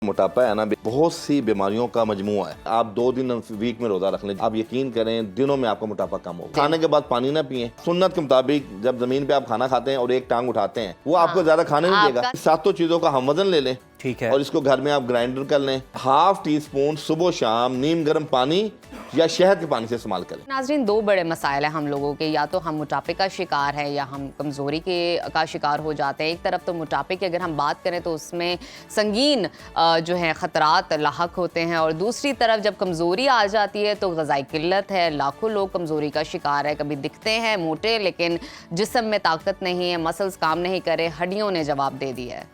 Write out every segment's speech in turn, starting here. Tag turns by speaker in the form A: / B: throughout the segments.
A: मोटापा है ना, बहुत सी बीमारियों का मजमुआ है। आप 2 दिन वीक में रोजा रख लें, आप यकीन करें दिनों में आपका मोटापा कम होगा। खाने के बाद पानी ना पिए। सुन्नत के मुताबिक जब जमीन पे आप खाना खाते हैं और एक टांग उठाते हैं, वो आपको ज्यादा खाने नहीं देगा। 7 चीजों का हम वजन ले लें,
B: ठीक है,
A: और इसको घर में आप ग्राइंडर कर लें। हाफ टी स्पून सुबह शाम नीम गर्म पानी या शहद के पानी से इस्तेमाल करें।
C: नाज़रीन, 2 बड़े मसाइल हैं हम लोगों के, या तो हम मोटापे का शिकार है या हम कमज़ोरी का शिकार हो जाते हैं। एक तरफ तो मोटापे की अगर हम बात करें तो उसमें संगीन जो है ख़तरात लाहक होते हैं, और दूसरी तरफ जब कमज़ोरी आ जाती है तो ग़िज़ाई किल्लत है। लाखों लोग कमज़ोरी का शिकार है। कभी दिखते हैं मोटे लेकिन जिस्म में ताकत नहीं है, मसल्स काम नहीं करे, हड्डियों ने जवाब दे दिया है।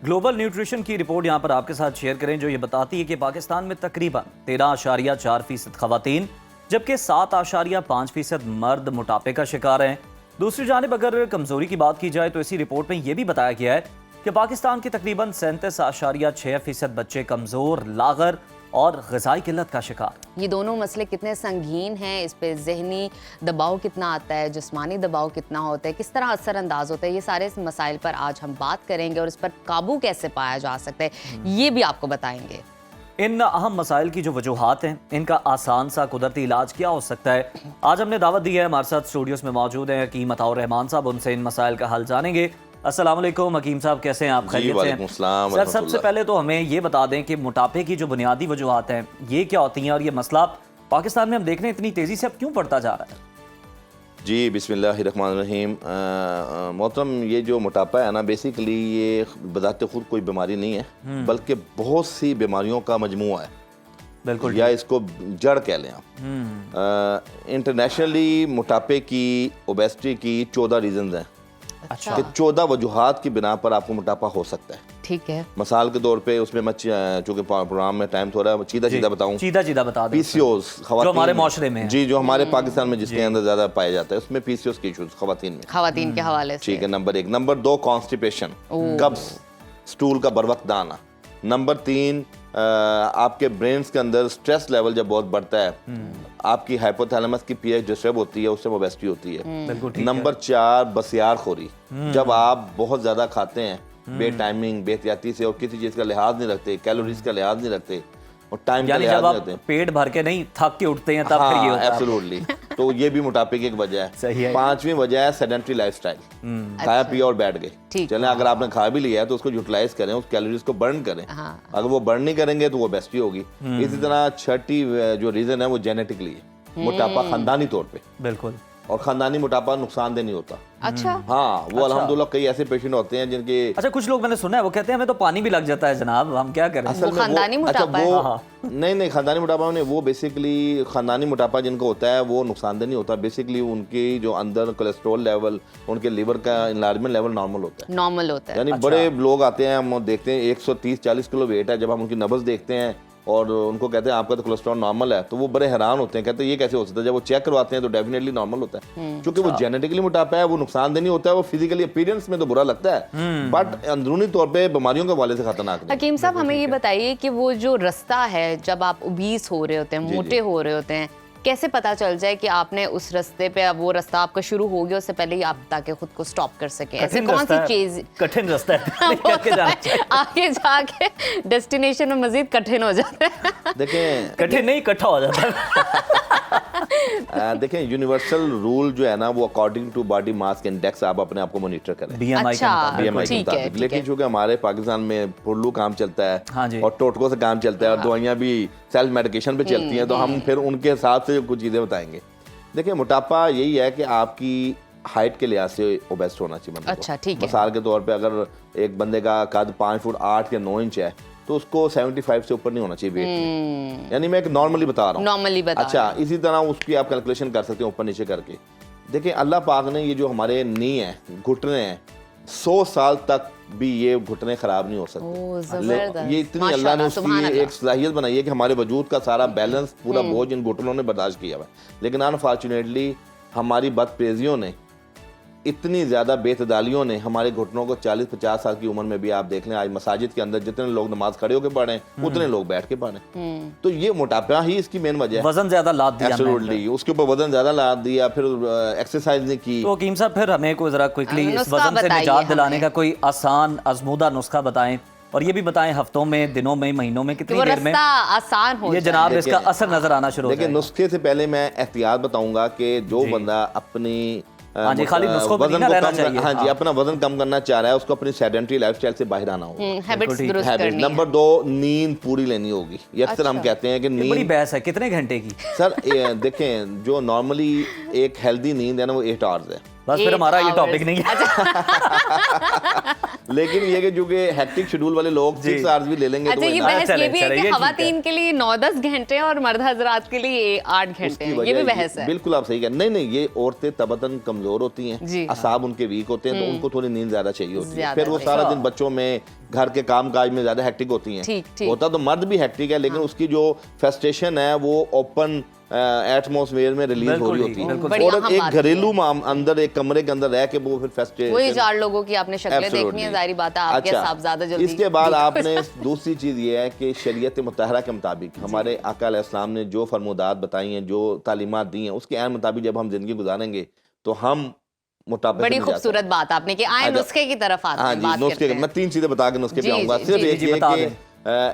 B: ग्लोबल न्यूट्रिशन की रिपोर्ट यहाँ पर आपके साथ शेयर करें जो ये बताती है कि पाकिस्तान में तकरीबन 13.4% खवातीन जबकि 7.5% मर्द मोटापे का शिकार हैं। दूसरी जानिब अगर कमजोरी की बात की जाए तो इसी रिपोर्ट में यह भी बताया गया है कि पाकिस्तान के तकरीबन 37.6% बच्चे कमजोर, लागर और ग़िज़ाई किल्लत का शिकार।
C: ये दोनों मसले कितने संगीन हैं, इस पे ज़हनी दबाव कितना आता है, जिस्मानी दबाव कितना होता है, किस तरह असरअंदाज होता है, ये सारे इस मसाइल पर आज हम बात करेंगे और इस पर काबू कैसे पाया जा सकता है ये भी आपको बताएंगे।
B: इन अहम मसाइल की जो वजूहात हैं, इनका आसान सा कुदरती इलाज क्या हो सकता है, आज हमने दावत दी है। हमारे साथ स्टूडियोज़ में मौजूद हैं हकीम अताउर रहमान साहब, उनसे इन मसाइल का हल जानेंगे। अस्सलाम वालेकुम हकीम साहब, कैसे हैं आप? खैरियत से हैं? सर, सबसे पहले तो हमें ये बता दें कि मोटापे की जो बुनियादी वजूहात हैं ये क्या होती हैं, और ये मसला पाकिस्तान में हम देख रहे हैं इतनी तेज़ी से अब क्यों बढ़ता जा रहा है?
A: जी बिस्मिल्लाहिर्रहमानिर्रहीम। मोहतरम, ये जो मोटापा है ना, बेसिकली ये बजाते खुद कोई बीमारी नहीं है, बल्कि बहुत सी बीमारियों का मजमुआ है।
B: बिल्कुल,
A: या इसको जड़ कह लें आप। इंटरनेशनली मोटापे की, ओबेसिटी की 14 रीजंस हैं।
C: अच्छा,
A: कि 14 वजूहात की बिना पर आपको मोटापा हो सकता है।
C: ठीक है।
A: मिसाल के तौर पे उसमें मैं चूंकि प्रोग्राम में टाइम थोड़ा सीधा बताऊं,
B: सीधा बता दें।
A: पीसीओस
B: जो हमारे माशरे में है।
A: जी, जो हमारे पाकिस्तान में जिसके अंदर ज्यादा पाया जाता है, उसमें पीसीओस के इश्यूज खवातीन
C: के हवाले से,
A: ठीक है। नंबर 1। नंबर 2 कॉन्स्टिपेशन, कब्ज, स्टूल का बर वक्त आना। नंबर 3 आपके ब्रेन्स के अंदर स्ट्रेस लेवल जब बहुत बढ़ता है, आपकी हाइपोथैलेमस की पीएच डिस्टर्ब होती है, उससे ओबेसिटी होती है। नंबर 4 बसियार खोरी, जब आप बहुत ज्यादा खाते हैं बे टाइमिंग, बेहतियाती से, और किसी चीज का लिहाज नहीं रखते, कैलोरीज का लिहाज नहीं रखते और टाइम का लिहाज नहीं रखते,
B: पेट भर के नहीं थक के उठते हैं तब फिर ये होता है।
A: एब्सोल्युटली। तो ये भी मोटापे की एक वजह है।
B: सही है।
A: 5वीं वजह है सेडेंटरी लाइफस्टाइल, खाया पिया और बैठ गए। चलें, अगर आपने खा भी लिया है तो उसको यूटिलाइज करें, उस कैलोरीज को बर्न करें। अगर वो बर्न नहीं करेंगे तो वो ओबेसिटी होगी। इसी तरह 6ठी जो रीजन है वो जेनेटिकली है, मोटापा खानदानी तौर पे।
B: बिल्कुल।
A: और खानदानी मोटापा नुकसानदेह नहीं होता।
C: अच्छा,
A: हाँ, वो अल्हम्दुलिल्लाह कई ऐसे पेशेंट होते हैं जिनके,
B: अच्छा, कुछ लोग मैंने सुना है वो कहते हैं हमें तो पानी भी लग जाता है जनाब, हम क्या करें?
A: असल में
C: खानदानी मोटापा है?
A: नहीं, खानदानी मोटापा नहीं, वो बेसिकली खानदानी मोटापा जिनको होता है वो नुकसानदेह नहीं होता। बेसिकली उनकी जो अंदर कोलेस्ट्रॉल लेवल, उनके लिवर का इनलार्जमेंट लेवल नॉर्मल होता है। यानी बड़े लोग आते हैं, हम देखते हैं 130-40 किलो वेट है, जब हम उनकी नब्ज देखते हैं और उनको कहते हैं आपका तो कोलेस्ट्रॉल नॉर्मल है, तो वो बड़े हैरान होते हैं, कहते हैं ये कैसे हो सकता है। जब वो चेक करवाते हैं तो डेफिनेटली नॉर्मल होता है, क्योंकि वो जेनेटिकली मोटापा है, वो नुकसानदेह नहीं होता है। वो फिजिकली अपीयरेंस में तो बुरा लगता है, बट अंदरूनी तौर पे बीमारियों के हवाले से खतरनाक नहीं।
C: हकीम साहब, हमें ये बताइए कि वो जो रास्ता है जब आप ओबीस हो रहे होते हैं, मोटे हो रहे होते हैं, कैसे पता चल जाए कि आपने उस रास्ते पे, वो रास्ता आपका शुरू हो गया, उससे पहले ही आप ताकि खुद को स्टॉप कर सके? ऐसे कौन सी चीज?
B: कठिन रास्ता है
C: आगे जाके डेस्टिनेशन में मजीद कठिन हो जाता है।
A: देखें,
B: कठिन नहीं, इकट्ठा हो जाता है।
A: देखें, यूनिवर्सल रूल जो है ना, वो according to body mass index आप अपने आप को मॉनिटर करें,
B: बीएमआई
C: अच्छा,
A: के मुताबिक। लेकिन चूंकि हमारे पाकिस्तान में पुरलू काम चलता है,
B: हाँ जी,
A: और टोटकों से काम चलता है, और दवाइयाँ भी सेल्फ मेडिकेशन पे चलती हैं, तो हम फिर उनके हिसाब से कुछ चीज़ें बताएंगे। देखिए, मोटापा यही है कि आपकी हाइट के लिहाज से ओबेस्ट होना चाहिए बंदे को।
C: अच्छा, ठीक है।
A: मिसाल के तौर पे अगर एक बंदे का कद 5 फुट 8 या 9 इंच है तो उसको 75 से ऊपर नहीं होना चाहिए वेट में। यानी मैं एक नॉर्मली बता रहा हूँ।
C: नॉर्मली बता।
A: अच्छा, इसी तरह उसकी आप कैलकुलेशन कर सकते हैं ऊपर नीचे करके। देखिए, अल्लाह पाक ने ये जो हमारे नी है, घुटने हैं, 100 साल तक भी ये घुटने खराब नहीं हो सकते। ये इतनी अल्लाह ने उसकी एक सलाहियत बनाई है कि हमारे वजूद का सारा बैलेंस, पूरा बोझ इन घुटनों ने बर्दाश्त किया हुआ है। लेकिन अनफॉर्चुनेटली हमारी बदप्रेजियों ने, इतनी ज्यादा बेतदालियों ने हमारे घुटनों को 40-50 साल की उम्र में भी, आप देख लें आज मसाजिद के अंदर जितने लोग नमाज खड़े होकर पढ़े उतने लोग बैठ के पढ़े। तो ये मोटापा ही इसकी मेन वजह है।
B: वजन ज्यादा लाद दिया,
A: एब्सोल्युटली, उसके ऊपर वजन ज्यादा लाद दिया, फिर एक्सरसाइज नहीं की।
B: तो हकीम साहब, फिर हमें कोई जरा क्विकली इस वजन से निजात दिलाने का कोई आसान आजमूदा नुस्खा बताएं और ये भी बताएं हफ्तों में, दिनों में, महीनों में, कितनी
C: वो
B: देर में
C: रास्ता आसान हो
B: ये
C: जाए।
B: जनाब इसका असर नजर आना शुरू हो
A: देखिए
B: जाएगा?
A: नुस्खे से पहले मैं एहतियात बताऊंगा कि जो बंदा अपनी
B: हाँ जी, खाली नुस्खों पे नहीं ना रहना चाहिए।
A: हाँ जी, अपना वजन कम करना चाह रहा है, उसको अपनी सेडेंटरी लाइफस्टाइल से बाहर आना होगा।
C: हैबिट्स दुरुस्त करनी है।
A: नंबर 2, नींद पूरी लेनी होगी। ये अक्सर हम कहते हैं कि
B: ये बड़ी
A: नींद,
B: बहस है, कितने घंटे की?
A: सर देखें, जो नॉर्मली एक हेल्दी नींद है ना वो 8 आवर्स है।
B: बस फिर
C: 8
B: हमारा ये
C: hours।
B: टॉपिक नहीं है।
A: लेकिन ये कि जो कि हेक्टिक शेड्यूल वाले लोग 6 आवर्स भी ले लेंगे
C: अच्छा,
A: तो
C: ये
A: enough है।
C: बहस ये भी है
B: चले,
C: कि
B: ये ठीक
C: खवातीन के लिए 9-10 घंटे और मर्द हजरात के लिए 8 घंटे
A: उसकी
C: हैं, ये
A: वजह
C: भी बहस है।
A: बिल्कुल आप सही कह नहीं नहीं, ये औरतें तबतन कमजोर होती हैं,
C: जी।
A: असाब उनके वीक होते हैं, तो उनको थोड़ी नींद ज्यादा चाहिए होती है।
C: ज्यादा
A: फिर वो
C: चाहिए।
A: सारा दिन बच्चों में, घर के काम काज में ज्यादा हेक्टिक होती हैं।
C: ठीक, ठीक।
A: होता तो मर्द भी हेक्टिक है, लेकिन उसकी जो फ्रस्ट्रेशन है वो ओपन एटमॉस्फेयर में रिलीज हो
B: बिल्कुल
A: रही
B: ठीक,
A: होती
B: बिल्कुल
A: है।
C: ठीक।
A: और
C: बड़ी अहम
A: एक
C: बात
A: घरेलू अंदर एक कमरे के अंदर रह के वो फिर
C: वही
A: फ्रस्ट्रेशन
C: 4 लोगों की आपने शक्लें देखनी है, जाहिर बात है आपके हिसाब ज्यादा जल्दी।
A: इसके बाद आपने दूसरी चीज ये है कि शरीयत मुतहरा के मुताबिक हमारे आका अलैहिस्सलाम ने जो फरमुदात बताई हैं, जो तालीमात दी हैं, उसके ऐन मुताबिक जब हम जिंदगी गुजारेंगे तो हम मोटापे
C: बड़ी
A: से नहीं जा
C: खूबसूरत बात आपने कि आए
A: अच्छा।
C: नुस्खे की तरफ आते
A: हाँ
C: हैं,
A: जी,
C: बात
A: नुस्खे
C: करते
A: मैं
C: हैं।
A: 3 चीजें बता के नुस्खे पे
C: जी,
A: आऊंगा।
C: जी,
A: सिर्फ
C: जी,
A: एक
B: जी,
A: ये
B: बता
A: कि
B: दें।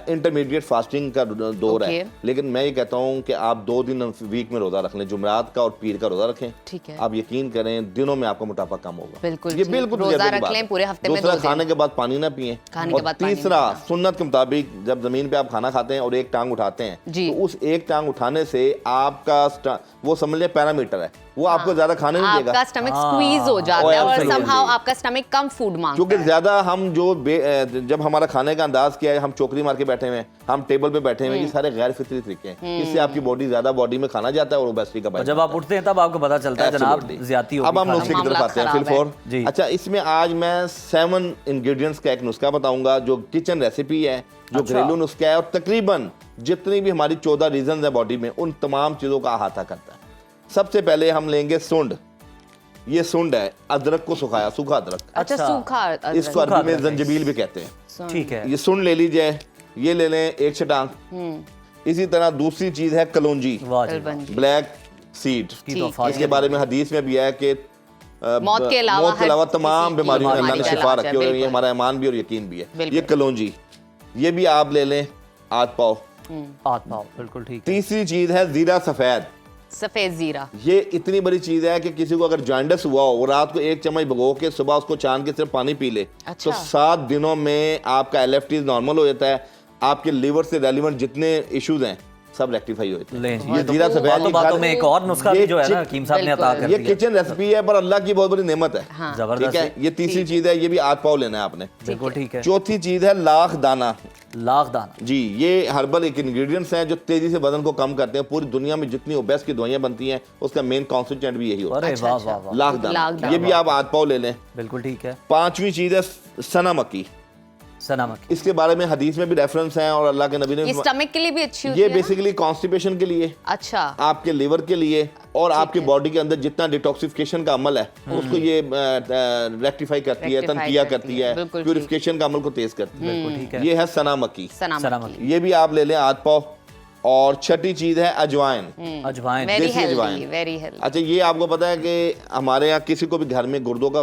A: इंटरमीडिएट फास्टिंग का दौर है,
C: ओके।
A: लेकिन मैं ये कहता हूँ कि आप 2 दिन वीक में रोजा रख लें, जुमरात का और पीर का रोजा रखें।
C: ठीक है।
A: आप यकीन करें दिनों में आपका मोटापा कम होगा।
C: बिल्कुल
A: ये
C: जी,
A: बिल्कुल
C: रोजा
A: तजर्बे की
C: रख
A: बात
C: लें
A: है।
C: पूरे हफ्ते में
A: दूसरा,
C: 2 दिन।
A: खाने के बाद पानी ना पिए।
C: खाने
A: और
C: के बाद पानी नहीं
A: तीसरा,
C: पीना।
A: सुन्नत के मुताबिक जब जमीन पे आप खाना खाते हैं और एक टांग उठाते हैं,
C: जी।
A: तो उस एक टांग उठाने से आपका वो समझ लिया पैरामीटर है, वो आपको ज्यादा खाने नहीं देगा,
C: आपका स्टमक स्क्वीज हो जाता
A: Oh,
C: है और
A: absolutely।
C: समहाउ आपका स्टमक कम फूड मांगता
A: क्योंकि
C: है।
A: ज्यादा हम जो जब हमारा खाने का अंदाज किया है, हम चोकरी मार के बैठे हुए हैं, हम टेबल पे बैठे हुए हैं, ये सारे गैर फितरी तरीके हैं। इससे आपकी बॉडी ज्यादा बॉडी में खाना जाता है और ओबेसिटी का
B: और जब आप उठते हैं तब आपको पता चलता है जनाब ज्यादती हो
A: अब हम
B: गई
A: नुस्खे
B: खाने
A: की तरफ
C: मामला
A: आते हैं।
C: खराब
A: फिर
C: है।
A: 4
B: जी।
A: अच्छा, इसमें आज मैं 7 इंग्रेडिएंट्स का एक नुस्खा बताऊंगा जो किचन रेसिपी है, जो
B: अच्छा।
A: घरेलू नुस्खा है, और तकरीबन जितनी भी हमारी 14 रीजन है बॉडी में, उन तमाम चीजों का अहाता करता है। सबसे पहले हम लेंगे सुंड। ये सुंड है, अदरक को सुखाया, सूखा अदरक,
C: अच्छा,
B: अच्छा।
C: सूखा अदरक।
A: इसको अरबी में
B: अदरक है।
A: जंजीबील भी कहते हैं।
C: सुन।
B: ठीक है।
A: ये सुंड ले लीजिए, ये ले लें 1 छटांग। इसी तरह दूसरी चीज है कलौंजी,
B: वाह जी,
C: कलबंजी।
A: Black seed.
B: की तो
C: ठीक
B: फायदे
A: इसके बारे में हदीस में भी है कि
C: मौत के अलावा
A: मौत के तमाम
C: किसी की
A: बीमारियों में अल्लाह ने
C: बीमारी का
A: शिफा
C: इलाज है,
A: रखी है, और ये
C: बिल्कुल।
A: हमारा ईमान भी और यकीन भी है।
C: बिल्कुल।
A: ये कलौंजी, ये भी आप ले लें आध पाव।
B: आठ पाव, बिल्कुल ठीक है।
A: तीसरी चीज है जीरा सफेद।
C: सफेद जीरा।
A: ये इतनी बड़ी चीज है कि किसी को अगर जॉइंडस हुआ हो, वो रात को 1 चम्मच भिगो के सुबह उसको छान के सिर्फ पानी पी ले,
C: अच्छा।
A: तो 7 दिनों में आपका LFT नॉर्मल हो जाता है। आपके लीवर से रेलिवेंट जितने इश्यूज हैं सब रेक्टिफाई हो जाते हैं।
B: लें जी।
A: ये जीरा सफेद
B: बातों
A: की
B: बातों
A: घर-
B: में एक और नुस्खा भी
A: ये
B: जो है ना
A: चिक-
B: हकीम साहब ने अता कर
C: बिल्कुल।
A: ये
B: दिया।
A: किचन रेसिपी है, पर अल्लाह की बहुत बड़ी नेमत है।
C: हाँ।
A: ठीक
B: जबरदस्त
A: है,
B: है।
A: ये तीसरी चीज है, ये भी आध पाव लेना है आपने।
B: बिल्कुल ठीक है।
A: चौथी चीज है लाख दाना।
B: लाख दाना,
A: जी, ये हर्बल एक इंग्रेडिएंट्स हैं जो तेजी से वजन को कम करते हैं। पूरी दुनिया में जितनी ओबेस की दवाइयां बनती हैं, उसका मेन कॉन्स्टिट्यूएंट भी यही होता
B: अरे
C: अच्छा,
B: वाह
C: अच्छा।
B: वाह वाह,
A: है, लाख
C: लाख
A: दाना।
C: दाना।
A: ये भी आप आध पाव ले लें।
B: बिल्कुल ठीक है।
A: 5वीं चीज है सना मक्की।
B: सना मक्खी,
A: इसके बारे में हदीस में भी रेफरेंस है और अल्लाह के नबी ने
C: ये स्टमक के लिए भी अच्छी होती
A: ये
C: है ना?
A: बेसिकली कॉन्स्टिपेशन के लिए,
C: अच्छा।
A: आपके लिवर के लिए और आपकी बॉडी के अंदर जितना डिटॉक्सिफिकेशन का अमल है उसको ये रेक्टिफाई करती है,
C: Rectify
A: तनकिया
C: करती
A: करती
C: है,
A: है,
C: बिल्कुल
A: प्यूरिफिकेशन का अमल को तेज करती है।
B: बिल्कुल ठीक है।
A: ये है सना मक्की,
C: सना
B: सना
C: मक्खी।
B: मक्खी,
A: ये भी आप ले लें आध पाव। और छठी चीज है अजवाइन।
B: अजवाइन,
C: वेरी
A: देसी
C: हेल्दी,
A: अजवाइन।
C: Very healthy.
A: अच्छा, ये आपको पता है कि हमारे यहाँ किसी को भी घर में गुर्दों का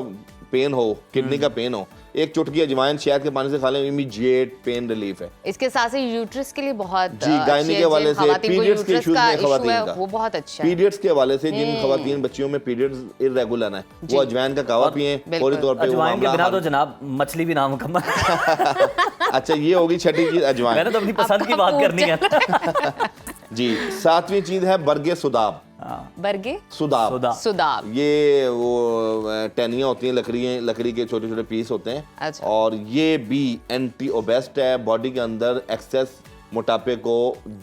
A: पेन हो, किडनी का पेन हो, एक चुटकी अजवाइन शहद के पानी से खा लें, इमीडिएट पेन रिलीफ है।
C: इसके साथ से यूट्रस के लिए बहुत
A: जी, गायनी के हवाले से, पीरियड्स के इश्यूज में खवातीन का,
C: वो बहुत अच्छा है।
A: पीरियड्स के हवाले से जिन खवातीन बच्चियों में पीरियड्स इर्रेगुलर हैं, वो अजवाइन का कावा पिए, फौरी तौर पे वो
B: अजवाइन के
A: मामला
B: बिना तो
A: हल।
B: जनाब मछली भी नामुकम्मल।
A: अच्छा, ये होगी छठी चीज अजवाइन।
B: मैंने तो अपनी पसंद की
C: आपका
B: बात करनी है।
A: जी, 7वीं चीज है बरगे सुदाब।
B: हाँ,
C: बरगे
A: सुदाब,
B: सुदा,
C: सुदाब।
A: ये वो टहनियाँ होती हैं, लकड़ी के छोटे छोटे पीस होते हैं।
C: अच्छा।
A: और ये भी एंटी ओबेस्ट है, बॉडी के अंदर एक्सेस मोटापे को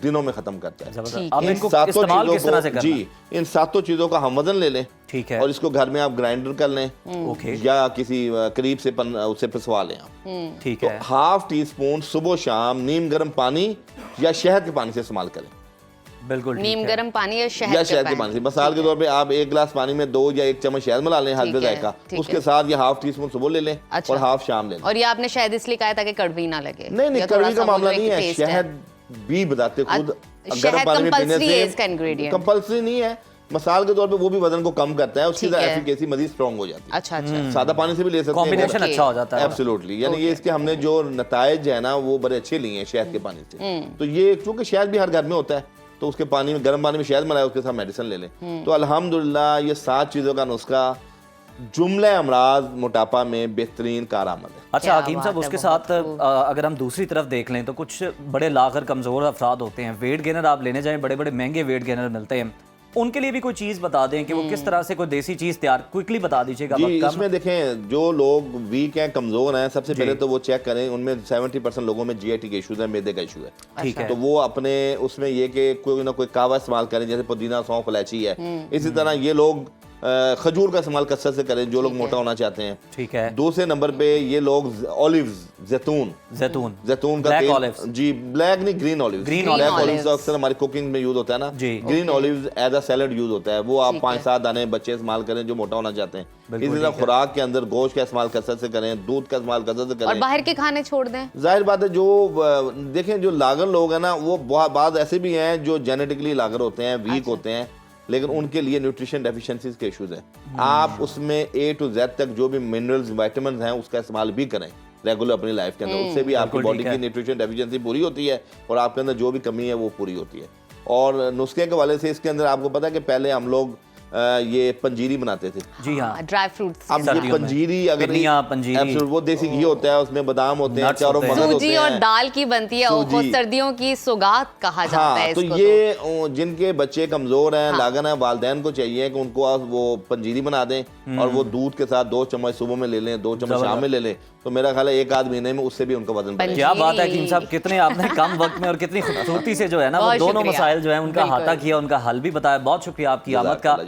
A: दिनों में खत्म करता है।
B: जबरदस्त।
C: ठीक
B: अब
C: है।
A: इन
B: इनको
A: सातों
B: इस्तेमाल किस तरह से
A: चीजों को,
B: करना?
A: जी, इन 7 चीजों का हम वजन ले लें
B: ठीक है,
A: और इसको घर में आप ग्राइंडर कर लें
B: ओके,
A: या किसी करीब से उसे पिसवा लें आप।
B: ठीक
A: तो
B: है।
A: ½ टीस्पून सुबह शाम नीम गर्म पानी या शहद के पानी से इस्तेमाल करें,
B: बिल्कुल ठीक
C: नीम
B: है।
C: गर्म पानी या
A: या
C: शहद
A: शहद के पानी से। मिसाल के तौर पे आप 1 गिलास पानी में 2 या 1 चम्मच शहद मिला लें, हल्के
C: ठीक है,
A: जायका,
C: ठीक
A: उसके
C: है।
A: साथ ये ½ टीस्पून सुबह ले लें
C: अच्छा।
A: और ½ शाम ले लें।
C: और ये आपने शायद इसलिए कहा था कि कड़वी ना लगे।
A: नहीं,
C: या थोड़ा
A: कड़वी
C: सा
A: का
C: वो
A: मामला
C: जो
A: नहीं
C: एक
A: है,
C: taste है।
A: शहद भी बताते खुद
C: शहद compulsory है इसका ingredient।
A: कंपल्सरी नहीं है, मसाल के तौर पे वो भी वजन को कम करता है, उसकी
C: ठीक है।
A: एफिकेसी मजीद स्ट्रॉन्ग हो जाती है।
C: अच्छा अच्छा
A: सादा पानी से भी ले सकते हैं,
B: कॉम्बिनेशन
C: Okay.
B: अच्छा हो जाता है।
A: एब्सोल्युटली, यानी ये इसके हमने जो नताइज है ना वो बड़े अच्छे लिए हैं शहद के पानी से। तो ये क्योंकि शहद भी हर घर में होता है, तो उसके पानी में, गर्म पानी में शहद मिलाए, उसके साथ मेडिसिन ले लें। तो अल्हम्दुलिल्लाह ये 7 चीज़ों का नुस्खा जुमले अमराज मोटापा में बेहतरीन कारआमद है।
B: अच्छा
C: क्या
B: हकीम साहब,
C: बात है,
B: उसके
C: बहुत
B: साथ
C: खूब।
B: अगर हम दूसरी तरफ देख लें तो कुछ बड़े लागर कमज़ोर अफराद होते हैं, वेट गेनर आप लेने जाएं, बड़े बड़े महंगे वेट गेनर मिलते हैं, उनके लिए भी कोई चीज़ बता दें कि वो किस तरह से कोई देसी चीज़ तैयार, क्विकली बता दीजिएगा।
A: जी,
B: वक्त कम
A: इसमें देखें जो लोग वीक हैं, कमज़ोर हैं, सबसे पहले तो वो चेक करें, उनमें 70% लोगों में GIT के इशूज़ है, मैदे का इशू है।
B: ठीक है।
A: तो वो अपने उसमें ये कि कोई ना कोई कावा इस्तेमाल करें, जैसे पुदीना, सौंफ, इलायची है। इसी तरह ये लोग खजूर का इस्तेमाल कसरत से करें, जो लोग मोटा होना चाहते हैं।
B: ठीक है।
A: दूसरे नंबर पे ये लोग ऑलिव्स, जैतून
B: जैतून
A: का
B: ब्लैक
A: तेल,
B: ऑलिव्स।
A: जी ब्लैक नहीं, green olives.
B: Green
A: black
C: olives।
A: Olives अक्सर हमारी कुकिंग में यूज होता है ना
B: जी।
A: Green olives as a salad use होता है, वो आप
C: ठीक
A: 5-7 दाने बच्चे इस्तेमाल करें जो मोटा होना चाहते हैं।
B: बिल्कुल
A: इसी तरह
B: ठीक है।
A: खुराक के अंदर गोश्त का इस्तेमाल कसरत से करें, दूध का इस्तेमाल कसरत से
C: और
A: करें।
C: बाहर के खाने छोड़ दें।
A: जाहिर बात है, जो देखें जो लागर लोग हैं ना, वो बहुत बाद ऐसे भी हैं जो जेनेटिकली लागर होते हैं, वीक होते हैं, लेकिन उनके लिए न्यूट्रिशन डेफिशिएंसीज के इश्यूज हैं। आप उसमें A to Z तक जो भी मिनरल्स, विटामिन हैं, उसका इस्तेमाल भी करें रेगुलर अपनी लाइफ के अंदर। उससे भी आपकी
B: बिल्कुल
A: बॉडी
B: ठीक
A: की
B: है।
A: न्यूट्रिशन डेफिशिएंसी पूरी होती है और आपके अंदर जो भी कमी है वो पूरी होती है। और नुस्खे के वाले से इसके अंदर आपको पता है कि पहले हम लोग ये पंजीरी बनाते थे।
B: जी हाँ।
C: ड्राई फ्रूट्स
A: अब ये
B: सर्दियों में।
A: पंजीरी अगर
B: पिन्नियाँ, पंजीरी।
A: Absolute, वो देसी घी होता है, उसमें बादाम होते हैं,
B: Nuts
A: चारों
B: होते हैं।
A: मगज होते
C: सूजी
A: हैं।
C: और दाल की बनती है, और वो
A: सूजी।
C: सर्दियों की सौगात कहा जाता
A: हाँ,
C: है
A: तो
C: इसको।
A: ये जिनके बच्चे कमजोर हैं,
C: हाँ।
A: लागन है, वालदैन को चाहिए कि उनको आप वो पंजीरी बना दें और वो दूध के साथ 2 चम्मच सुबह में ले लें, 2 चम्मच शाम में ले लें, तो मेरा ख्याल है 1 आध महीने में उससे भी उनका वजन बढ़ेगा।
B: क्या बात है
C: पंजीरी।
B: हकीम साहब, कितने आपने कम वक्त में और कितनी खूबसूरती से जो है ना वो
C: बहुत
B: दोनों
C: शुक्रिया।
B: मसाइल जो है उनका
C: बिल्कुल।
B: अहाता किया, उनका हल भी बताया। बहुत शुक्रिया आपकी आमद का।